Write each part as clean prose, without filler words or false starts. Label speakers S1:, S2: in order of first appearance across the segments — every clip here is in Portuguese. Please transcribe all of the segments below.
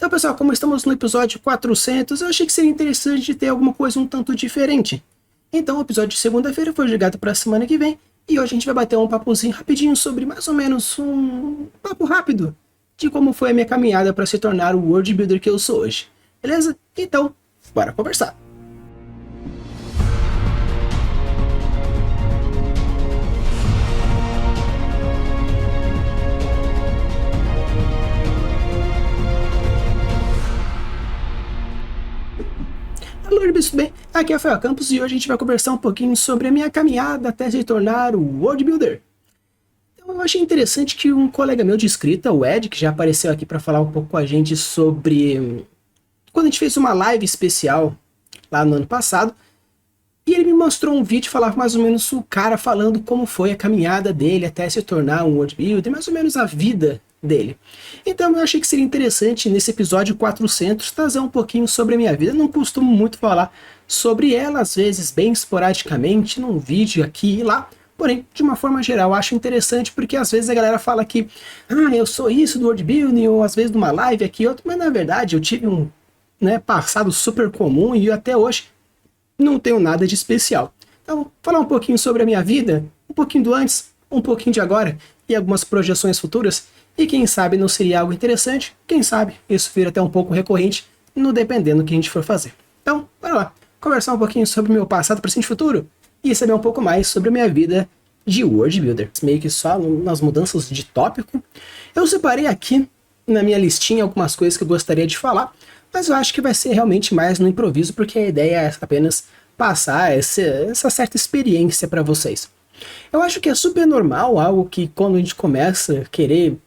S1: Então, pessoal, como estamos no episódio 400, eu achei que seria interessante ter alguma coisa um tanto diferente. Então, o episódio de segunda-feira foi jogado para a semana que vem, e hoje a gente vai bater um papozinho rapidinho sobre mais ou menos um papo rápido de como foi a minha caminhada para se tornar o world builder que eu sou hoje. Beleza? Então, bora conversar. Alô, tudo bem? Aqui é o Rafael Campos e hoje a gente vai conversar um pouquinho sobre a minha caminhada até se tornar o world builder. Então, eu achei interessante que um colega meu de escrita, o Ed, que já apareceu aqui para falar um pouco com a gente sobre quando a gente fez uma live especial lá no ano passado, e ele me mostrou um vídeo, falava mais ou menos o cara falando como foi a caminhada dele até se tornar um world builder, mais ou menos a vida dele. Então eu achei que seria interessante nesse episódio 400 trazer um pouquinho sobre a minha vida. Eu não costumo muito falar sobre ela, às vezes bem esporadicamente, num vídeo aqui e lá. Porém, de uma forma geral, eu acho interessante porque às vezes a galera fala que eu sou isso do world building, ou às vezes numa live aqui, outro, mas na verdade eu tive um passado super comum e até hoje não tenho nada de especial. Então, falar um pouquinho sobre a minha vida, um pouquinho do antes, um pouquinho de agora e algumas projeções futuras. E quem sabe não seria algo interessante, quem sabe isso vira até um pouco recorrente, no dependendo do que a gente for fazer. Então, bora lá, conversar um pouquinho sobre o meu passado, presente e futuro, e saber um pouco mais sobre a minha vida de world builder. Meio que só nas mudanças de tópico. Eu separei aqui na minha listinha algumas coisas que eu gostaria de falar, mas eu acho que vai ser realmente mais no improviso, porque a ideia é apenas passar essa certa experiência para vocês. Eu acho que é super normal, algo que quando a gente começa a querer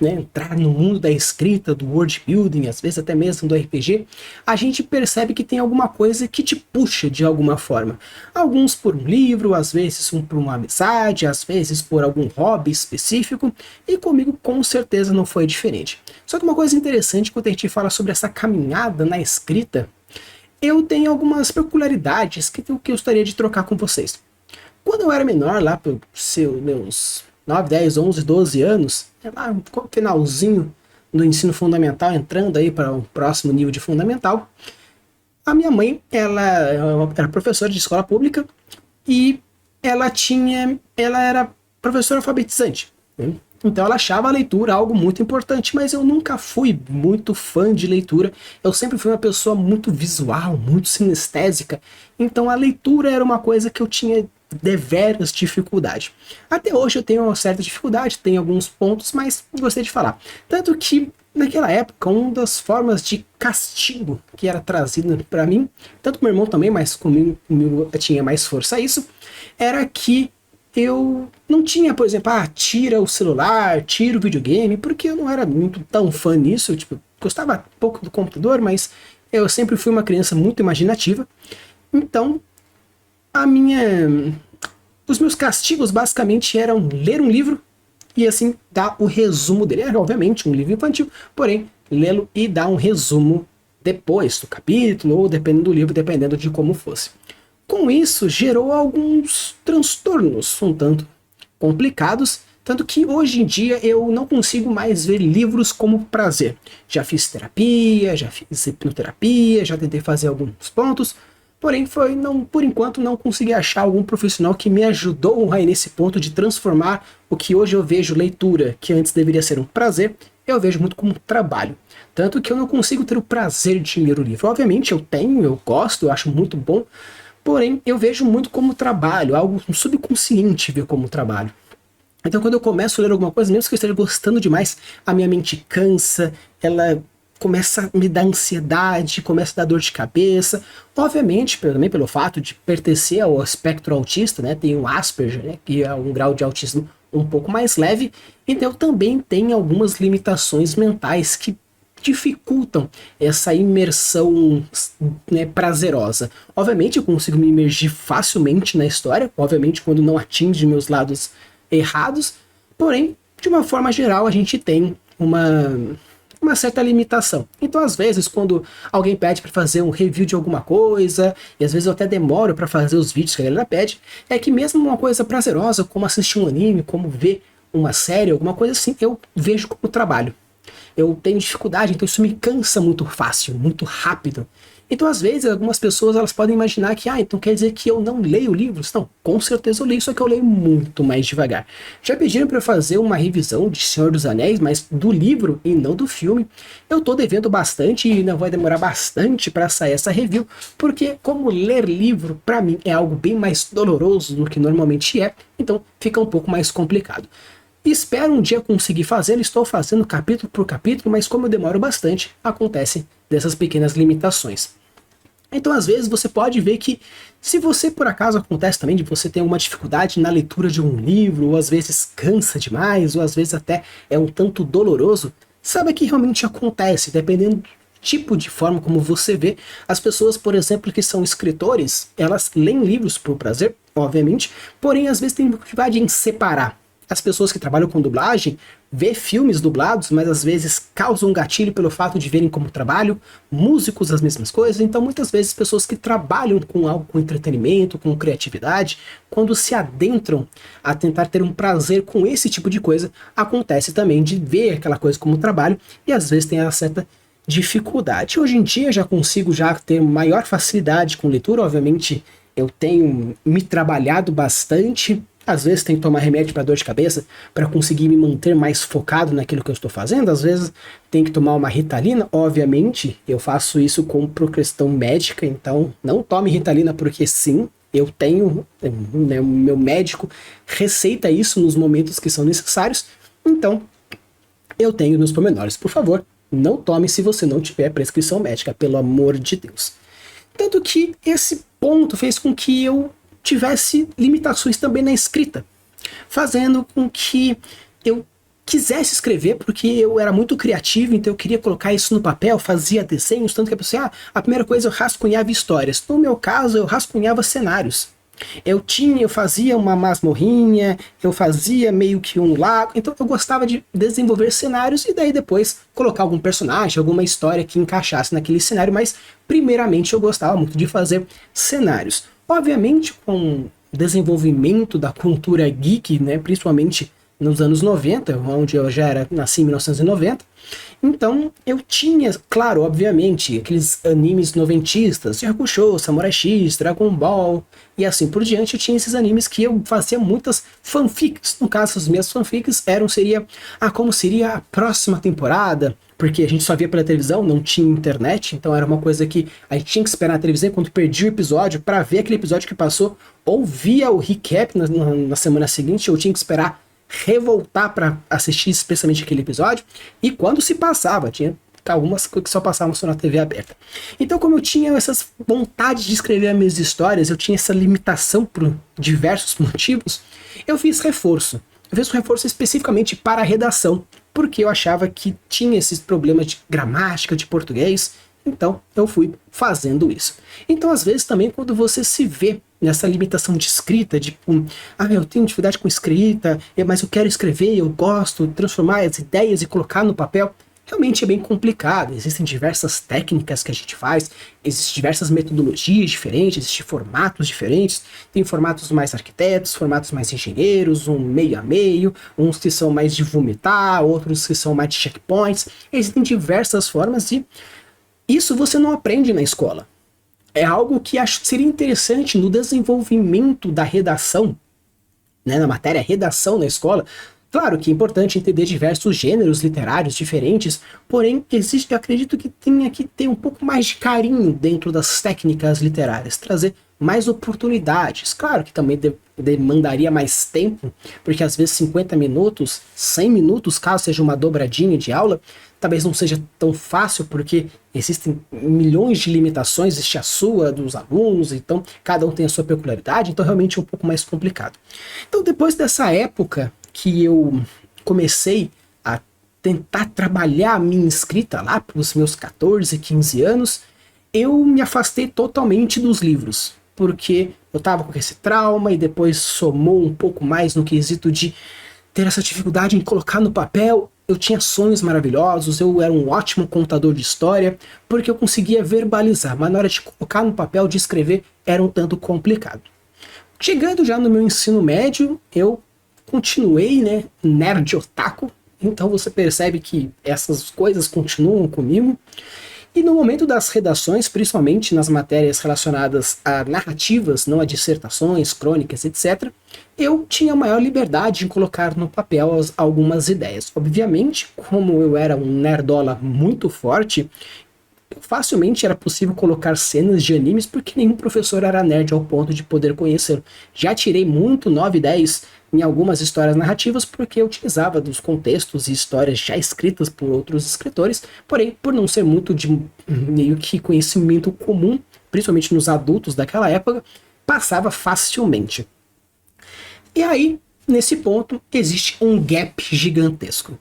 S1: entrar no mundo da escrita, do world building, às vezes até mesmo do RPG, a gente percebe que tem alguma coisa que te puxa de alguma forma. Alguns por um livro, às vezes por uma amizade, às vezes por algum hobby específico, e comigo com certeza não foi diferente. Só que uma coisa interessante quando a gente fala sobre essa caminhada na escrita, eu tenho algumas peculiaridades que eu gostaria de trocar com vocês. Quando eu era menor, lá para meus 9, 10, 11, 12 anos, lá no finalzinho do ensino fundamental, entrando aí para o próximo nível de fundamental, a minha mãe, ela era professora de escola pública e ela era professora alfabetizante, né? Então ela achava a leitura algo muito importante, mas eu nunca fui muito fã de leitura. Eu sempre fui uma pessoa muito visual, muito sinestésica. Então a leitura era uma coisa que eu tinha deveras dificuldade. Até hoje eu tenho uma certa dificuldade, tenho alguns pontos, mas gostei de falar. Tanto que naquela época, uma das formas de castigo que era trazido para mim, tanto com meu irmão também, mas comigo tinha mais força isso, era que eu não tinha, por exemplo, tira o celular, tira o videogame, porque eu não era muito tão fã nisso, tipo, gostava pouco do computador, mas eu sempre fui uma criança muito imaginativa. Então, os meus castigos basicamente eram ler um livro e assim dar o resumo dele. Era obviamente um livro infantil, porém, lê-lo e dar um resumo depois do capítulo, ou dependendo do livro, dependendo de como fosse. Com isso, gerou alguns transtornos um tanto complicados, tanto que hoje em dia eu não consigo mais ver livros como prazer. Já fiz terapia, já fiz hipnoterapia, já tentei fazer alguns pontos, porém por enquanto não consegui achar algum profissional que me ajudou aí nesse ponto de transformar o que hoje eu vejo leitura, que antes deveria ser um prazer, eu vejo muito como trabalho. Tanto que eu não consigo ter o prazer de ler o livro. Obviamente eu gosto, eu acho muito bom, porém, eu vejo muito como trabalho, algo subconsciente ver como trabalho. Então, quando eu começo a ler alguma coisa, mesmo que eu esteja gostando demais, a minha mente cansa, ela começa a me dar ansiedade, começa a dar dor de cabeça. Obviamente, também pelo fato de pertencer ao espectro autista, né, tem o Asperger, né, que é um grau de autismo um pouco mais leve, então eu também tenho algumas limitações mentais que dificultam essa imersão, né, prazerosa. Obviamente eu consigo me imergir facilmente na história, obviamente quando não atinge meus lados errados, porém, de uma forma geral, a gente tem uma certa limitação. Então, às vezes, quando alguém pede para fazer um review de alguma coisa, e às vezes eu até demoro para fazer os vídeos que a galera pede, é que mesmo uma coisa prazerosa, como assistir um anime, como ver uma série, alguma coisa assim, eu vejo como trabalho. Eu tenho dificuldade, então isso me cansa muito fácil, muito rápido. Então, às vezes, algumas pessoas elas podem imaginar que, então quer dizer que eu não leio livros? Não, com certeza eu leio, só que eu leio muito mais devagar. Já pediram para eu fazer uma revisão de Senhor dos Anéis, mas do livro e não do filme. Eu tô devendo bastante e ainda vai demorar bastante para sair essa review, porque como ler livro, para mim, é algo bem mais doloroso do que normalmente é, então fica um pouco mais complicado. Espero um dia conseguir fazer, estou fazendo capítulo por capítulo, mas como eu demoro bastante, acontece dessas pequenas limitações. Então, às vezes, você pode ver que, se você, por acaso, acontece também de você ter alguma dificuldade na leitura de um livro, ou às vezes cansa demais, ou às vezes até é um tanto doloroso, saiba que realmente acontece, dependendo do tipo de forma como você vê. As pessoas, por exemplo, que são escritores, elas leem livros por prazer, obviamente, porém, às vezes tem dificuldade em separar. As pessoas que trabalham com dublagem vê filmes dublados, mas às vezes causam um gatilho pelo fato de verem como trabalho, músicos as mesmas coisas, então muitas vezes pessoas que trabalham com algo, com entretenimento, com criatividade, quando se adentram a tentar ter um prazer com esse tipo de coisa, acontece também de ver aquela coisa como trabalho e às vezes tem uma certa dificuldade. Hoje em dia já consigo já ter maior facilidade com leitura, obviamente eu tenho me trabalhado bastante. Às vezes tem que tomar remédio para dor de cabeça para conseguir me manter mais focado naquilo que eu estou fazendo. Às vezes tem que tomar uma Ritalina. Obviamente, eu faço isso por questão médica, então não tome Ritalina porque sim, eu tenho, né, o meu médico receita isso nos momentos que são necessários. Então, eu tenho nos pormenores. Por favor, não tome se você não tiver prescrição médica, pelo amor de Deus. Tanto que esse ponto fez com que eu tivesse limitações também na escrita, fazendo com que eu quisesse escrever, porque eu era muito criativo, então eu queria colocar isso no papel, fazia desenhos, tanto que a pessoa, a primeira coisa eu rascunhava histórias. No meu caso, eu rascunhava cenários. Eu fazia uma masmorrinha, eu fazia meio que um lago, então eu gostava de desenvolver cenários e daí depois colocar algum personagem, alguma história que encaixasse naquele cenário, mas primeiramente eu gostava muito de fazer cenários. Obviamente, com o desenvolvimento da cultura geek, né, principalmente nos anos 90, onde eu já nasci em 1990, então eu tinha, claro, obviamente, aqueles animes noventistas, Hakusho, Samurai X, Dragon Ball e assim por diante. Eu tinha esses animes que eu fazia muitas fanfics. No caso, as minhas fanfics seria como seria a próxima temporada, porque a gente só via pela televisão, não tinha internet, então era uma coisa que a gente tinha que esperar na televisão. Quando perdia o episódio, para ver aquele episódio que passou, ou via o recap na semana seguinte, eu tinha que esperar revoltar para assistir especialmente aquele episódio, e quando se passava, tinha algumas que só passavam só na TV aberta. Então, como eu tinha essas vontades de escrever as minhas histórias, eu tinha essa limitação por diversos motivos, eu fiz reforço. Eu fiz um reforço especificamente para a redação, porque eu achava que tinha esses problemas de gramática, de português, então eu fui fazendo isso. Então, às vezes também, quando você se vê nessa limitação de escrita, eu tenho dificuldade com escrita, mas eu quero escrever, eu gosto de transformar as ideias e colocar no papel, realmente é bem complicado. Existem diversas técnicas que a gente faz, existem diversas metodologias diferentes, existem formatos diferentes, tem formatos mais arquitetos, formatos mais engenheiros, um meio a meio, uns que são mais de vomitar, outros que são mais de checkpoints. Existem diversas formas e isso você não aprende na escola. É algo que acho que seria interessante no desenvolvimento da redação, né, na matéria redação na escola. Claro que é importante entender diversos gêneros literários diferentes, porém eu acredito que tenha que ter um pouco mais de carinho dentro das técnicas literárias, trazer mais oportunidades. Claro que também demandaria mais tempo, porque às vezes 50 minutos, 100 minutos, caso seja uma dobradinha de aula, talvez não seja tão fácil, porque existem milhões de limitações, existe a sua, dos alunos, então cada um tem a sua peculiaridade, então realmente é um pouco mais complicado. Então, depois dessa época que eu comecei a tentar trabalhar a minha escrita lá pelos meus 14, 15 anos, eu me afastei totalmente dos livros, porque eu estava com esse trauma e depois somou um pouco mais no quesito de ter essa dificuldade em colocar no papel. Eu tinha sonhos maravilhosos, eu era um ótimo contador de história, porque eu conseguia verbalizar, mas na hora de colocar no papel, de escrever, era um tanto complicado. Chegando já no meu ensino médio, eu continuei, né, nerd otaku, Então você percebe que essas coisas continuam comigo. E no momento das redações, principalmente nas matérias relacionadas a narrativas, não a dissertações, crônicas, etc., eu tinha maior liberdade em colocar no papel algumas ideias. Obviamente, como eu era um nerdola muito forte, facilmente era possível colocar cenas de animes porque nenhum professor era nerd ao ponto de poder conhecê-lo. Já tirei muito 9 e 10 em algumas histórias narrativas porque eu utilizava dos contextos e histórias já escritas por outros escritores, porém, por não ser muito de meio que conhecimento comum, principalmente nos adultos daquela época, passava facilmente. E aí, nesse ponto, existe um gap gigantesco.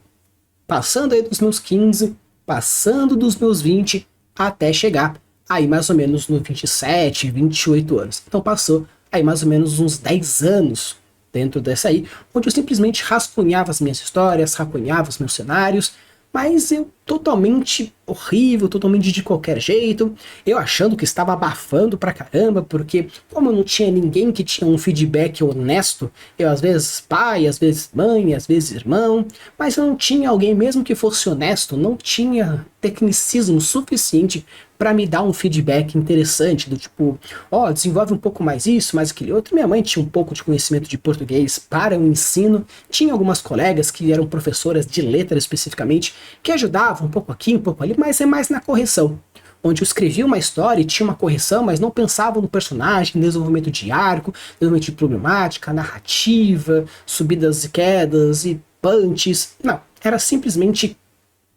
S1: Passando aí dos meus 15, passando dos meus 20, até chegar aí mais ou menos no 27, 28 anos. Então passou aí mais ou menos uns 10 anos dentro dessa aí, onde eu simplesmente rascunhava as minhas histórias, rascunhava os meus cenários, mas eu totalmente horrível, totalmente de qualquer jeito, eu achando que estava abafando pra caramba, porque como eu não tinha ninguém que tinha um feedback honesto, eu às vezes pai, às vezes mãe, às vezes irmão, mas eu não tinha alguém mesmo que fosse honesto, não tinha tecnicismo suficiente para me dar um feedback interessante, do tipo, ó, desenvolve um pouco mais isso, mais aquele outro. Minha mãe tinha um pouco de conhecimento de português para o ensino, tinha algumas colegas que eram professoras de letra especificamente, que ajudavam um pouco aqui, um pouco ali, mas é mais na correção. Onde eu escrevia uma história e tinha uma correção, mas não pensava no personagem, desenvolvimento de arco, desenvolvimento de problemática, narrativa, subidas e quedas e punches. Não, era simplesmente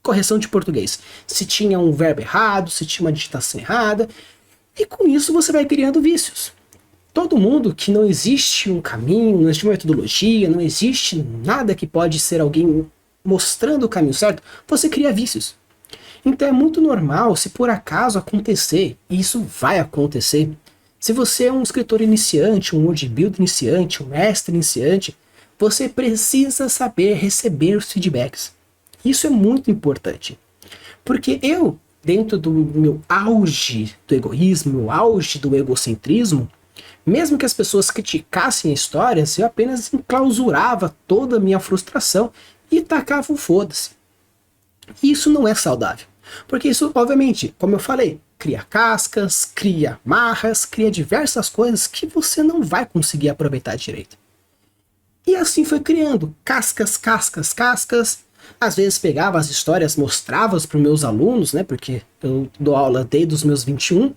S1: correção de português. Se tinha um verbo errado, se tinha uma digitação errada, e com isso você vai criando vícios. Todo mundo que não existe um caminho, não existe uma metodologia, não existe nada que pode ser alguém mostrando o caminho certo, você cria vícios. Então é muito normal, se por acaso acontecer, e isso vai acontecer, se você é um escritor iniciante, um world builder iniciante, um mestre iniciante, você precisa saber receber os feedbacks. Isso é muito importante. Porque eu, dentro do meu auge do egoísmo, meu auge do egocentrismo, mesmo que as pessoas criticassem histórias, eu apenas enclausurava toda a minha frustração e tacava o foda-se. Isso não é saudável. Porque isso, obviamente, como eu falei, cria cascas, cria marras, cria diversas coisas que você não vai conseguir aproveitar direito. E assim foi criando cascas, cascas, cascas. Às vezes pegava as histórias, mostrava para os meus alunos, né, porque eu dou aula desde os meus 21,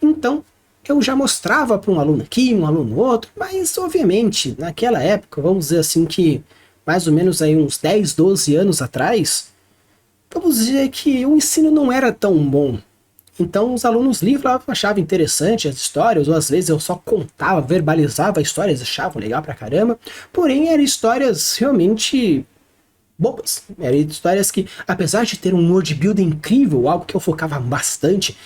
S1: então eu já mostrava para um aluno aqui, um aluno outro, mas obviamente, naquela época, vamos dizer assim que mais ou menos aí uns 10, 12 anos atrás, vamos dizer que o ensino não era tão bom. Então os alunos liam, achavam interessante as histórias, ou às vezes eu só contava, verbalizava histórias, achavam legal pra caramba, porém eram histórias realmente bobas. Eram histórias que, apesar de ter um world building incrível, algo que eu focava bastante,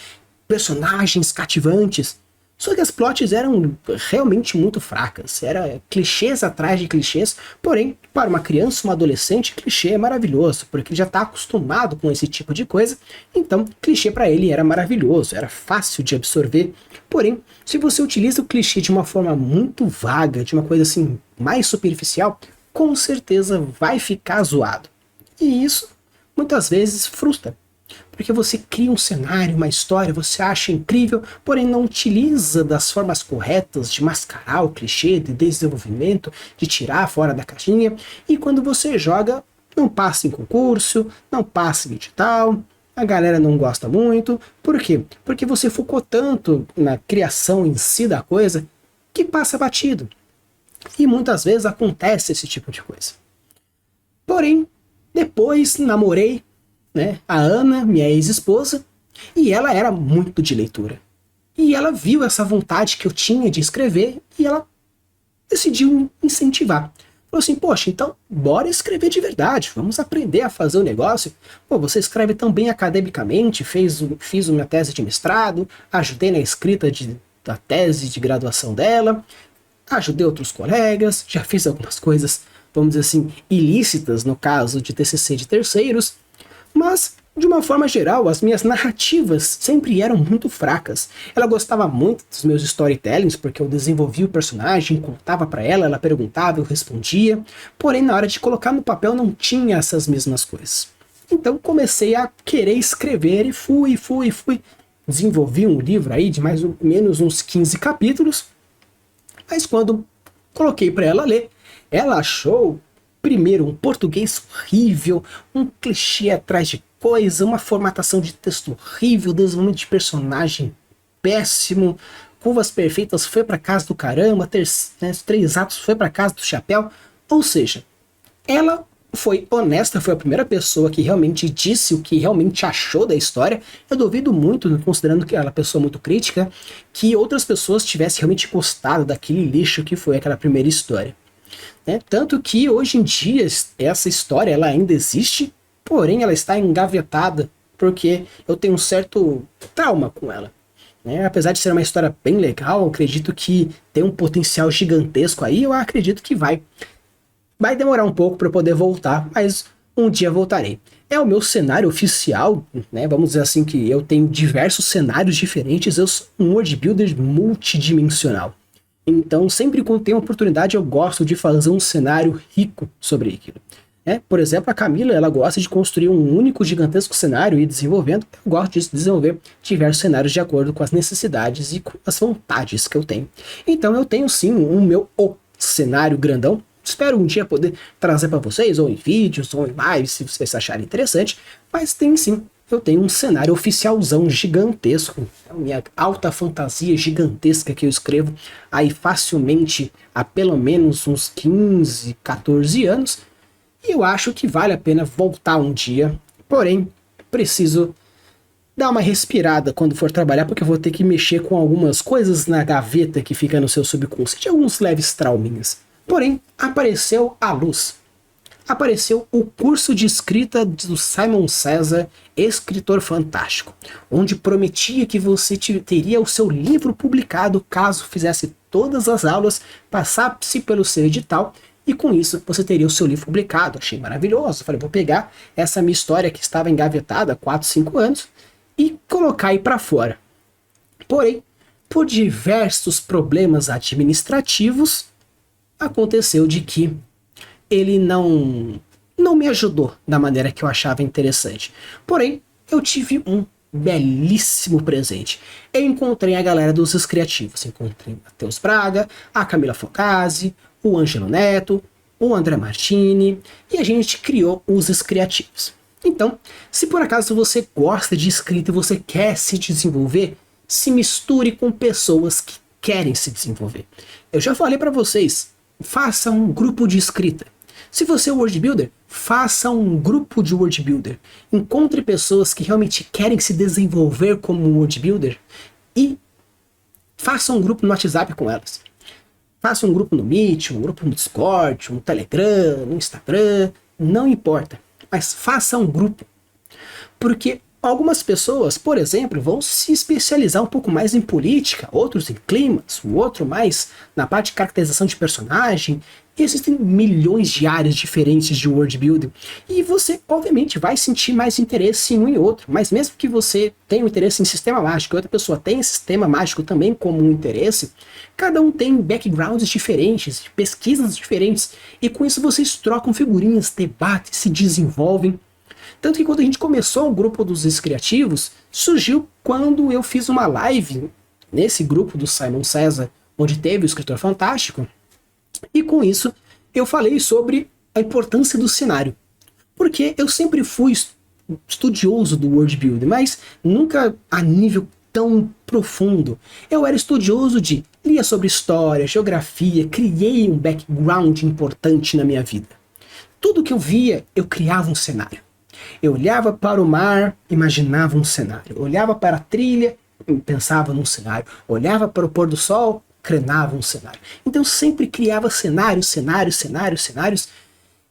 S1: personagens cativantes, só que as plots eram realmente muito fracas. Era clichês atrás de clichês, porém, para uma criança, um adolescente, clichê é maravilhoso, porque ele já está acostumado com esse tipo de coisa, então clichê para ele era maravilhoso, era fácil de absorver. Porém, se você utiliza o clichê de uma forma muito vaga, de uma coisa assim, mais superficial, com certeza vai ficar zoado. E isso, muitas vezes, frustra. Porque você cria um cenário, uma história, você acha incrível, porém não utiliza das formas corretas de mascarar o clichê, de desenvolvimento, de tirar fora da caixinha, e quando você joga, não passa em concurso, não passa em edital, a galera não gosta muito. Por quê? Porque você focou tanto na criação em si da coisa, que passa batido. E muitas vezes acontece esse tipo de coisa. Porém, depois namorei, né, a Ana, minha ex-esposa, e ela era muito de leitura. E ela viu essa vontade que eu tinha de escrever e ela decidiu incentivar. Falou assim, poxa, então bora escrever de verdade, vamos aprender a fazer o negócio. Pô, você escreve tão bem academicamente, fiz minha tese de mestrado, ajudei na escrita da tese de graduação dela, ajudei outros colegas, já fiz algumas coisas, vamos dizer assim, ilícitas no caso de TCC de terceiros, mas De uma forma geral, as minhas narrativas sempre eram muito fracas. Ela gostava muito dos meus storytellings, porque eu desenvolvia o personagem, contava pra ela, ela perguntava, eu respondia. Porém, na hora de colocar no papel não tinha essas mesmas coisas. Então comecei a querer escrever e fui. Desenvolvi um livro aí de mais ou menos uns 15 capítulos, mas quando coloquei pra ela ler, ela achou, primeiro, um português horrível, um clichê atrás de coisa, uma formatação de texto horrível, desenvolvimento de personagem péssimo, curvas perfeitas foi pra casa do caramba, 3 atos foi pra casa do chapéu. Ou seja, ela foi honesta, foi a primeira pessoa que realmente disse o que realmente achou da história. Eu duvido muito, considerando que ela é uma pessoa muito crítica, que outras pessoas tivessem realmente gostado daquele lixo que foi aquela primeira história. Tanto que hoje em dia essa história ela ainda existe, porém ela está engavetada porque eu tenho um certo trauma com ela. Apesar de ser uma história bem legal, eu acredito que tem um potencial gigantesco aí, eu acredito que vai demorar um pouco para eu poder voltar, mas um dia voltarei. É o meu cenário oficial, vamos dizer assim que eu tenho diversos cenários diferentes, eu sou um world builder multidimensional. Então, sempre quando tenho oportunidade, eu gosto de fazer um cenário rico sobre aquilo. Por exemplo, a Camila, ela gosta de construir um único gigantesco cenário e ir desenvolvendo. Eu gosto de desenvolver diversos cenários de acordo com as necessidades e com as vontades que eu tenho. Então, eu tenho sim um meu cenário grandão. Espero um dia poder trazer para vocês, ou em vídeos, ou em lives, se vocês acharem interessante. Mas tem sim, eu tenho um cenário oficialzão gigantesco. É a minha alta fantasia gigantesca que eu escrevo aí facilmente há pelo menos uns 15, 14 anos. E eu acho que vale a pena voltar um dia. Porém, preciso dar uma respirada quando for trabalhar, porque eu vou ter que mexer com algumas coisas na gaveta que fica no seu subconsciente, alguns leves trauminhas. Porém, apareceu a luz. Apareceu o curso de escrita do Simon Cesar, Escritor Fantástico, onde prometia que você teria o seu livro publicado caso fizesse todas as aulas, passasse pelo seu edital, e com isso você teria o seu livro publicado. Achei maravilhoso. Falei, vou pegar essa minha história que estava engavetada há 4, 5 anos e colocar aí para fora. Porém, por diversos problemas administrativos, aconteceu de que ele não me ajudou da maneira que eu achava interessante. Porém, eu tive um belíssimo presente. Eu encontrei a galera dos Criativos. Encontrei o Matheus Braga, a Camila Focasi, o Ângelo Neto, o André Martini, e a gente criou os Criativos. Então, se por acaso você gosta de escrita e você quer se desenvolver, se misture com pessoas que querem se desenvolver. Eu já falei para vocês, faça um grupo de escrita. Se você é um Word Builder, faça um grupo de Word Builder. Encontre pessoas que realmente querem se desenvolver como um Word Builder e faça um grupo no WhatsApp com elas. Faça um grupo no Meet, um grupo no Discord, um Telegram, no Instagram, não importa. Mas faça um grupo. Porque algumas pessoas, por exemplo, vão se especializar um pouco mais em política, outros em climas, o outro mais na parte de caracterização de personagem. Existem milhões de áreas diferentes de world building e você obviamente vai sentir mais interesse em um e outro, mas mesmo que você tenha um interesse em sistema mágico e outra pessoa tenha sistema mágico também como um interesse, cada um tem backgrounds diferentes, pesquisas diferentes, e com isso vocês trocam figurinhas, debatem, se desenvolvem. Tanto que quando a gente começou o grupo dos Criativos, surgiu quando eu fiz uma live nesse grupo do Simon Cesar, onde teve o Escritor Fantástico, e com isso eu falei sobre a importância do cenário. Porque eu sempre fui estudioso do world building, mas nunca a nível tão profundo. Eu era estudioso lia sobre história, geografia, criei um background importante na minha vida. Tudo que eu via, eu criava um cenário. Eu olhava para o mar, imaginava um cenário. Eu olhava para a trilha, pensava num cenário. Olhava para o pôr do sol, crenava um cenário. Então eu sempre criava cenários.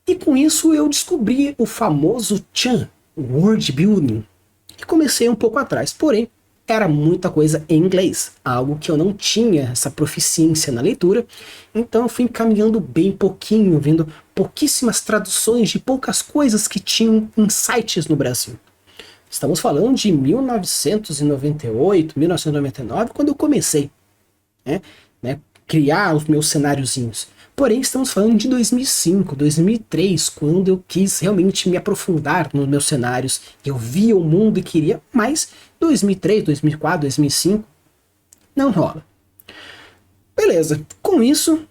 S1: E com isso eu descobri o famoso Chan, World Building. E comecei um pouco atrás, porém era muita coisa em inglês, algo que eu não tinha essa proficiência na leitura, então eu fui caminhando bem pouquinho, vendo pouquíssimas traduções de poucas coisas que tinham em sites no Brasil. Estamos falando de 1998, 1999, quando eu comecei, né, criar os meus cenáriozinhos. Porém, estamos falando de 2005, 2003, quando eu quis realmente me aprofundar nos meus cenários. Eu via o mundo e queria, mas 2003, 2004, 2005, não rola. Beleza, com isso,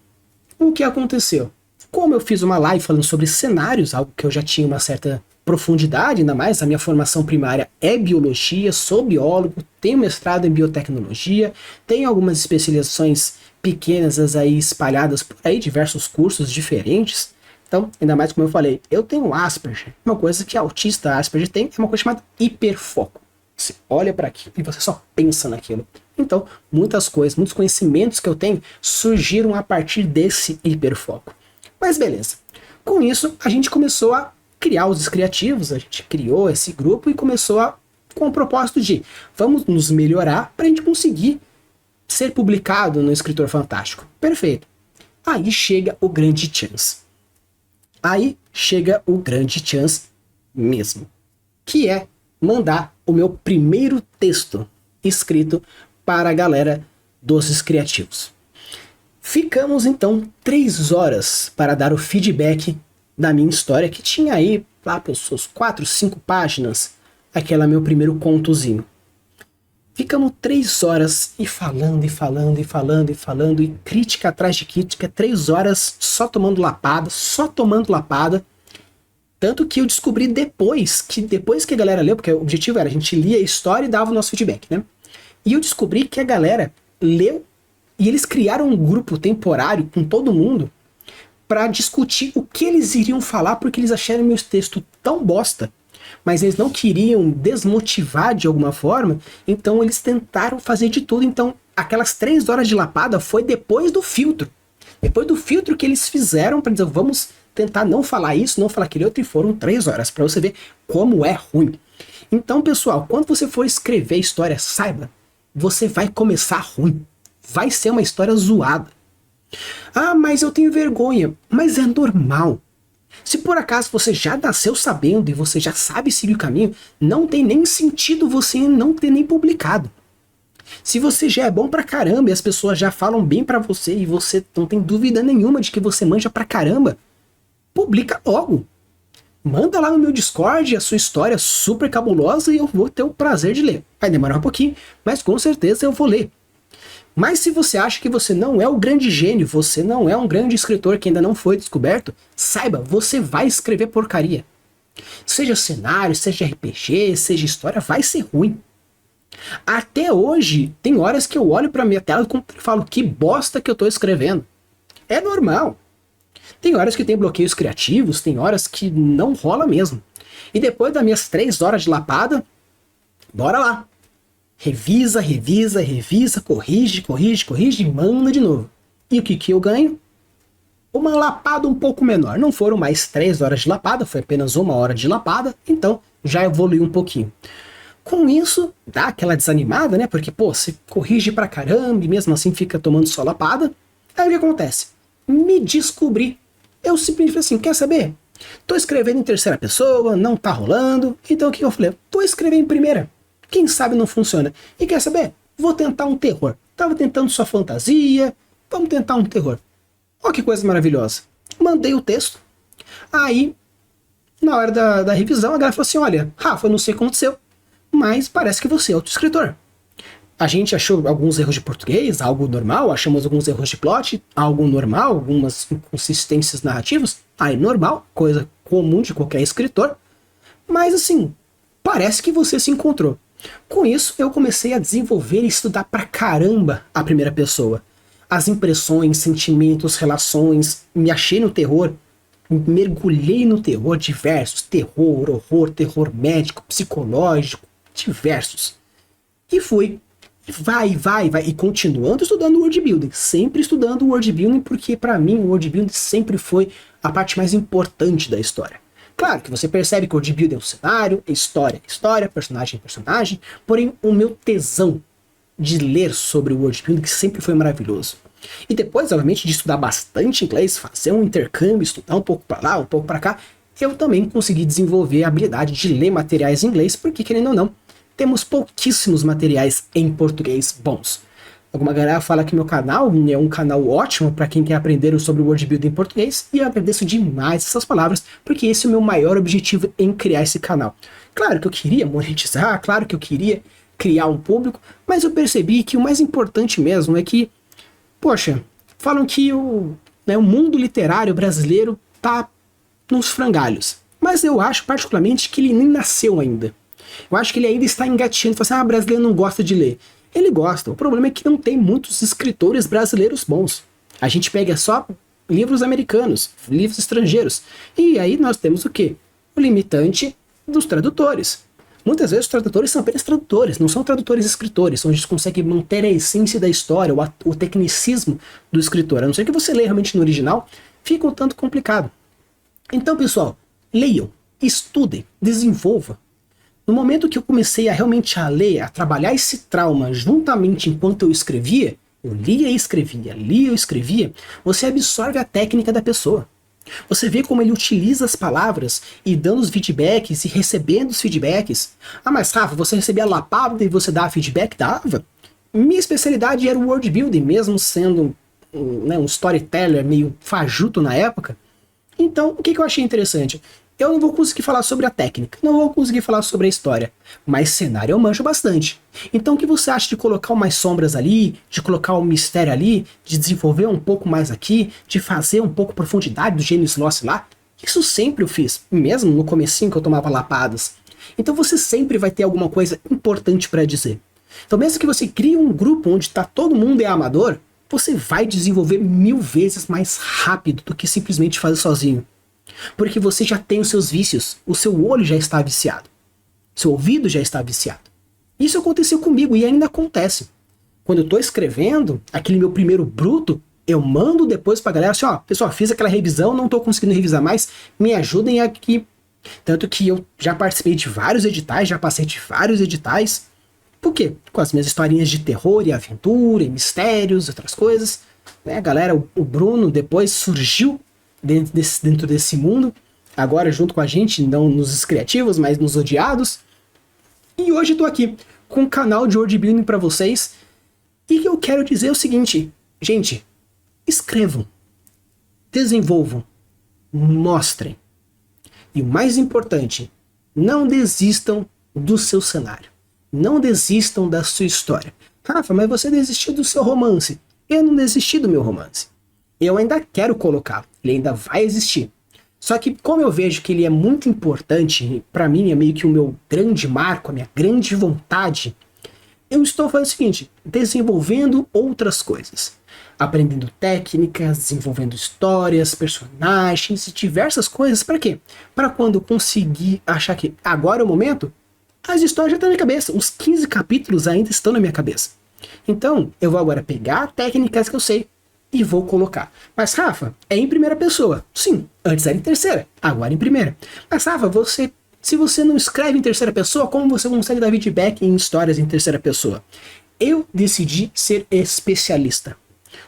S1: o que aconteceu? Como eu fiz uma live falando sobre cenários, algo que eu já tinha uma certa profundidade, ainda mais, a minha formação primária é biologia, sou biólogo, tenho mestrado em biotecnologia, tenho algumas especializações pequenas aí espalhadas por aí, diversos cursos diferentes. Então, ainda mais como eu falei, eu tenho Asperger. Uma coisa que autista Asperger tem é uma coisa chamada hiperfoco. Você olha para aquilo e você só pensa naquilo. Então, muitas coisas, muitos conhecimentos que eu tenho surgiram a partir desse hiperfoco. Mas beleza. Com isso, a gente começou a criar os descriativos, a gente criou esse grupo e começou com o propósito de vamos nos melhorar para a gente conseguir ser publicado no Escritor Fantástico. Perfeito. Aí chega o grande chance. Aí chega o grande chance mesmo. Que é mandar o meu primeiro texto escrito para a galera dos Descriativos. Ficamos então 3 horas para dar o feedback da minha história, que tinha aí lá pelas suas 4, 5 páginas, aquela meu primeiro contozinho. Ficamos 3 horas e falando, e crítica atrás de crítica, 3 horas só tomando lapada. Tanto que eu descobri depois que a galera leu, porque o objetivo era a gente lia a história e dava o nosso feedback, né? E eu descobri que a galera leu e eles criaram um grupo temporário com todo mundo para discutir o que eles iriam falar, porque eles acharam meus textos tão bosta, mas eles não queriam desmotivar de alguma forma, então eles tentaram fazer de tudo. Então aquelas 3 horas de lapada foi depois do filtro. Depois do filtro que eles fizeram para dizer, vamos tentar não falar isso, não falar aquele outro, e foram 3 horas, para você ver como é ruim. Então, pessoal, quando você for escrever história, saiba, você vai começar ruim. Vai ser uma história zoada. Ah, mas eu tenho vergonha. Mas é normal. Se por acaso você já nasceu sabendo e você já sabe seguir o caminho, não tem nem sentido você não ter nem publicado. Se você já é bom pra caramba e as pessoas já falam bem pra você e você não tem dúvida nenhuma de que você manja pra caramba, publica logo. Manda lá no meu Discord a sua história super cabulosa e eu vou ter o prazer de ler. Vai demorar um pouquinho, mas com certeza eu vou ler. Mas se você acha que você não é o grande gênio, você não é um grande escritor que ainda não foi descoberto, saiba, você vai escrever porcaria. Seja cenário, seja RPG, seja história, vai ser ruim. Até hoje, tem horas que eu olho pra minha tela e falo, que bosta que eu tô escrevendo. É normal. Tem horas que tem bloqueios criativos, tem horas que não rola mesmo. E depois das minhas 3 horas de lapada, bora lá. Revisa, corrige, e manda de novo. E o que eu ganho? Uma lapada um pouco menor. Não foram mais 3 horas de lapada, foi apenas 1 hora de lapada, então já evoluiu um pouquinho. Com isso, dá aquela desanimada, né? Porque, pô, você corrige pra caramba e mesmo assim fica tomando só lapada. Aí o que acontece? Me descobri. Eu simplesmente falei assim, quer saber? Tô escrevendo em terceira pessoa, não tá rolando. Então o que eu falei? Vou escrever em primeira. Quem sabe não funciona. E quer saber? Vou tentar um terror. Tava tentando só fantasia, vamos tentar um terror. Olha que coisa maravilhosa. Mandei o texto. Aí, na hora da revisão, a galera falou assim, olha, Rafa, eu não sei o que aconteceu, mas parece que você é outro escritor. A gente achou alguns erros de português, algo normal, achamos alguns erros de plot, algo normal, algumas inconsistências narrativas, aí normal, coisa comum de qualquer escritor, mas assim, parece que você se encontrou. Com isso, eu comecei a desenvolver e estudar pra caramba a primeira pessoa. As impressões, sentimentos, relações, me achei no terror, mergulhei no terror diversos, terror, horror, terror médico, psicológico, diversos. E fui, vai, e continuando estudando world building, sempre estudando world building, porque pra mim o world building sempre foi a parte mais importante da história. Claro que você percebe que o world building é um cenário, história, personagem, porém o meu tesão de ler sobre o world building sempre foi maravilhoso. E depois, obviamente, de estudar bastante inglês, fazer um intercâmbio, estudar um pouco para lá, um pouco para cá, eu também consegui desenvolver a habilidade de ler materiais em inglês, porque, querendo ou não, temos pouquíssimos materiais em português bons. Alguma galera fala que meu canal é um canal ótimo para quem quer aprender sobre o word building em português, e eu agradeço demais essas palavras, porque esse é o meu maior objetivo em criar esse canal. Claro que eu queria monetizar, claro que eu queria criar um público, mas eu percebi que o mais importante mesmo é que, poxa, falam que o mundo literário brasileiro tá nos frangalhos, mas eu acho particularmente que ele nem nasceu ainda. Eu acho que ele ainda está engatinhando, falando assim, brasileiro não gosta de ler. Ele gosta, o problema é que não tem muitos escritores brasileiros bons. A gente pega só livros americanos, livros estrangeiros, e aí nós temos o quê? O limitante dos tradutores. Muitas vezes os tradutores são apenas tradutores, não são tradutores escritores, onde eles conseguem manter a essência da história, o tecnicismo do escritor. A não ser que você leia realmente no original, fica um tanto complicado. Então, pessoal, leiam, estudem, desenvolvam. No momento que eu comecei a realmente a ler, a trabalhar esse trauma juntamente enquanto eu escrevia, eu lia e escrevia, você absorve a técnica da pessoa. Você vê como ele utiliza as palavras e dando os feedbacks e recebendo os feedbacks. Mas Rafa, você recebia lapada e você dava feedback? Dava. Minha especialidade era o word building, mesmo sendo um storyteller meio fajuto na época. Então, o que eu achei interessante? Eu não vou conseguir falar sobre a técnica, não vou conseguir falar sobre a história, mas cenário eu manjo bastante. Então o que você acha de colocar umas sombras ali, de colocar um mistério ali, de desenvolver um pouco mais aqui, de fazer um pouco profundidade do gênio Sloss lá? Isso sempre eu fiz, mesmo no comecinho que eu tomava lapadas. Então você sempre vai ter alguma coisa importante para dizer. Então mesmo que você crie um grupo onde todo mundo é amador, você vai desenvolver 1000 vezes mais rápido do que simplesmente fazer sozinho. Porque você já tem os seus vícios, o seu olho já está viciado, seu ouvido já está viciado. Isso aconteceu comigo e ainda acontece. Quando eu estou escrevendo, aquele meu primeiro bruto, eu mando depois pra galera assim, pessoal, fiz aquela revisão, não estou conseguindo revisar mais, me ajudem aqui. Tanto que eu já participei de vários editais, já passei de vários editais. Por quê? Com as minhas historinhas de terror e aventura, e mistérios, outras coisas. Né, galera, o Bruno depois surgiu dentro desse mundo, agora junto com a gente, não nos criativos, mas nos odiados. E hoje eu tô aqui com um canal de word building para vocês, e eu quero dizer o seguinte, gente, escrevam, desenvolvam, mostrem. E o mais importante, não desistam do seu cenário, não desistam da sua história. Rafa, mas você desistiu do seu romance. Eu não desisti do meu romance. Eu ainda quero colocar, ele ainda vai existir. Só que como eu vejo que ele é muito importante, para mim é meio que o meu grande marco, a minha grande vontade, eu estou fazendo o seguinte, desenvolvendo outras coisas. Aprendendo técnicas, desenvolvendo histórias, personagens e diversas coisas. Para quê? Para quando eu conseguir achar que agora é o momento, as histórias já estão na minha cabeça. Os 15 capítulos ainda estão na minha cabeça. Então, eu vou agora pegar técnicas que eu sei e vou colocar. Mas Rafa, é em primeira pessoa. Sim, antes era em terceira, agora em primeira. Mas Rafa, se você não escreve em terceira pessoa, como você consegue dar feedback em histórias em terceira pessoa? Eu decidi ser especialista.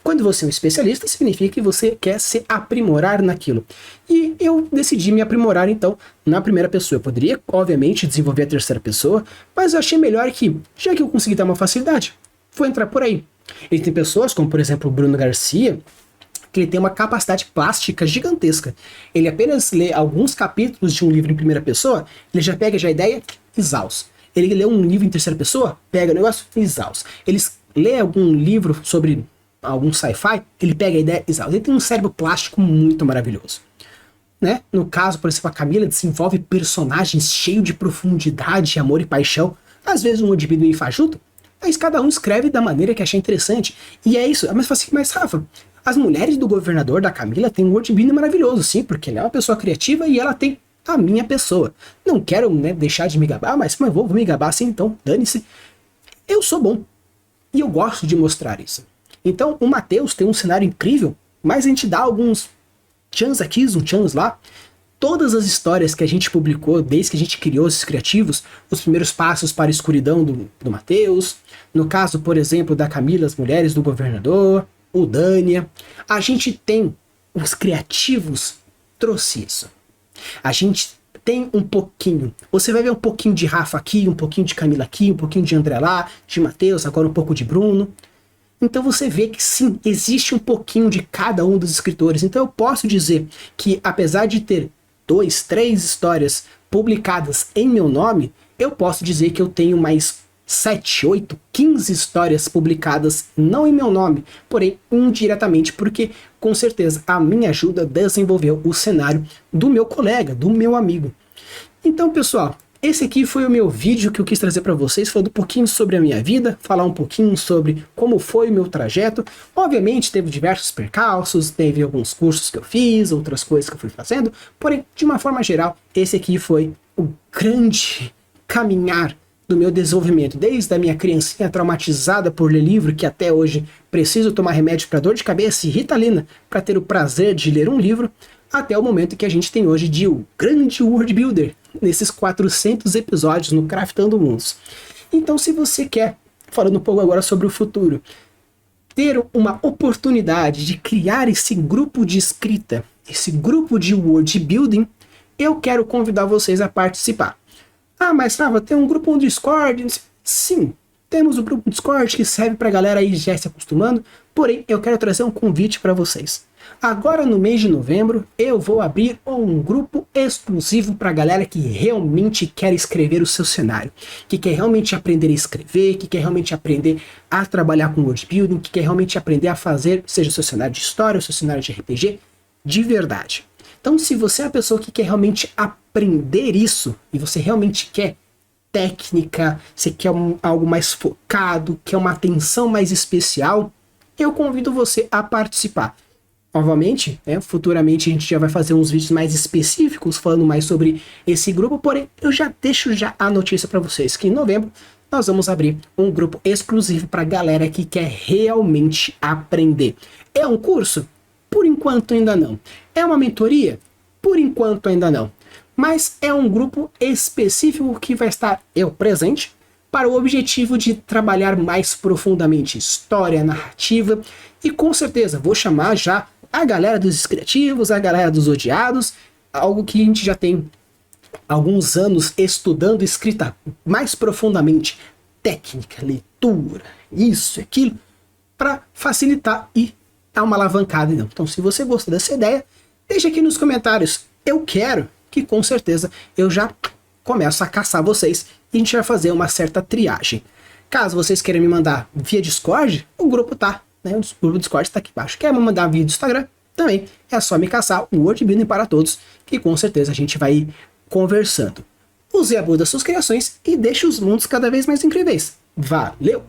S1: Quando você é um especialista, significa que você quer se aprimorar naquilo. E eu decidi me aprimorar, então, na primeira pessoa. Eu poderia, obviamente, desenvolver a terceira pessoa, mas eu achei melhor que, já que eu consegui dar uma facilidade, vou entrar por aí. E tem pessoas, como por exemplo o Bruno Garcia, que ele tem uma capacidade plástica gigantesca. Ele apenas lê alguns capítulos de um livro em primeira pessoa, ele já pega a ideia, exausto. Ele lê um livro em terceira pessoa, pega o negócio, exausto. Ele lê algum livro sobre algum sci-fi, ele pega a ideia, exausto. Ele tem um cérebro plástico muito maravilhoso. Né? No caso, por exemplo, a Camila desenvolve personagens cheios de profundidade, amor e paixão. Às vezes um indivíduo fajuto, mas cada um escreve da maneira que achar interessante. E é isso. Mas assim, mas Rafa, as mulheres do governador da Camila têm um word building maravilhoso, sim, porque ela é uma pessoa criativa e ela tem a minha pessoa. Não quero, né, deixar de me gabar, mas vou me gabar assim, então dane-se. Eu sou bom. E eu gosto de mostrar isso. Então o Matheus tem um cenário incrível, mas a gente dá alguns chans aqui, uns chans lá. Todas as histórias que a gente publicou, desde que a gente criou esses criativos, os primeiros passos para a escuridão do Matheus, no caso, por exemplo, da Camila, as mulheres do governador, o Dânia, a gente tem, os criativos trouxe isso. A gente tem um pouquinho. Você vai ver um pouquinho de Rafa aqui, um pouquinho de Camila aqui, um pouquinho de André lá, de Matheus, agora um pouco de Bruno. Então você vê que sim, existe um pouquinho de cada um dos escritores. Então eu posso dizer que apesar de ter 2, 3 histórias publicadas em meu nome, eu posso dizer que eu tenho mais 7, 8, 15 histórias publicadas não em meu nome, porém indiretamente, porque com certeza a minha ajuda desenvolveu o cenário do meu colega, do meu amigo. Então, pessoal, esse aqui foi o meu vídeo que eu quis trazer para vocês, falando um pouquinho sobre a minha vida, falar um pouquinho sobre como foi o meu trajeto. Obviamente teve diversos percalços, teve alguns cursos que eu fiz, outras coisas que eu fui fazendo, porém, de uma forma geral, esse aqui foi o grande caminhar do meu desenvolvimento, desde a minha criancinha traumatizada por ler livro, que até hoje preciso tomar remédio para dor de cabeça e Ritalina para ter o prazer de ler um livro, até o momento que a gente tem hoje de o grande World Builder, nesses 400 episódios no Craftando Mundos. Então, se você quer, falando um pouco agora sobre o futuro, ter uma oportunidade de criar esse grupo de escrita, esse grupo de World Building, eu quero convidar vocês a participar. Ah, mas Trava, tem um grupo no Discord? Sim, temos um grupo no Discord que serve pra galera aí já se acostumando, porém eu quero trazer um convite para vocês. Agora no mês de novembro eu vou abrir um grupo exclusivo para galera que realmente quer escrever o seu cenário, que quer realmente aprender a escrever, que quer realmente aprender a trabalhar com world building, que quer realmente aprender a fazer, seja o seu cenário de história, o seu cenário de RPG, de verdade. Então, se você é a pessoa que quer realmente aprender isso, e você realmente quer técnica, você quer algo mais focado, quer uma atenção mais especial, eu convido você a participar. Novamente, futuramente a gente já vai fazer uns vídeos mais específicos falando mais sobre esse grupo, porém eu já deixo a notícia para vocês que em novembro nós vamos abrir um grupo exclusivo para galera que quer realmente aprender. É um curso? Por enquanto ainda não. É uma mentoria? Por enquanto ainda não. Mas é um grupo específico que vai estar eu presente para o objetivo de trabalhar mais profundamente história, narrativa e com certeza vou chamar já a galera dos criativos, a galera dos odiados, algo que a gente já tem alguns anos estudando escrita mais profundamente, técnica, leitura, isso, aquilo, para facilitar e dar uma alavancada. Então, se você gostou dessa ideia, deixa aqui nos comentários. Eu quero que com certeza eu já começo a caçar vocês e a gente vai fazer uma certa triagem. Caso vocês queiram me mandar via Discord, o grupo tá, o grupo do Discord está aqui embaixo. Quer me mandar via do Instagram? Também é só me caçar o World Building para Todos, que com certeza a gente vai ir conversando. Use a boa das suas criações e deixe os mundos cada vez mais incríveis. Valeu!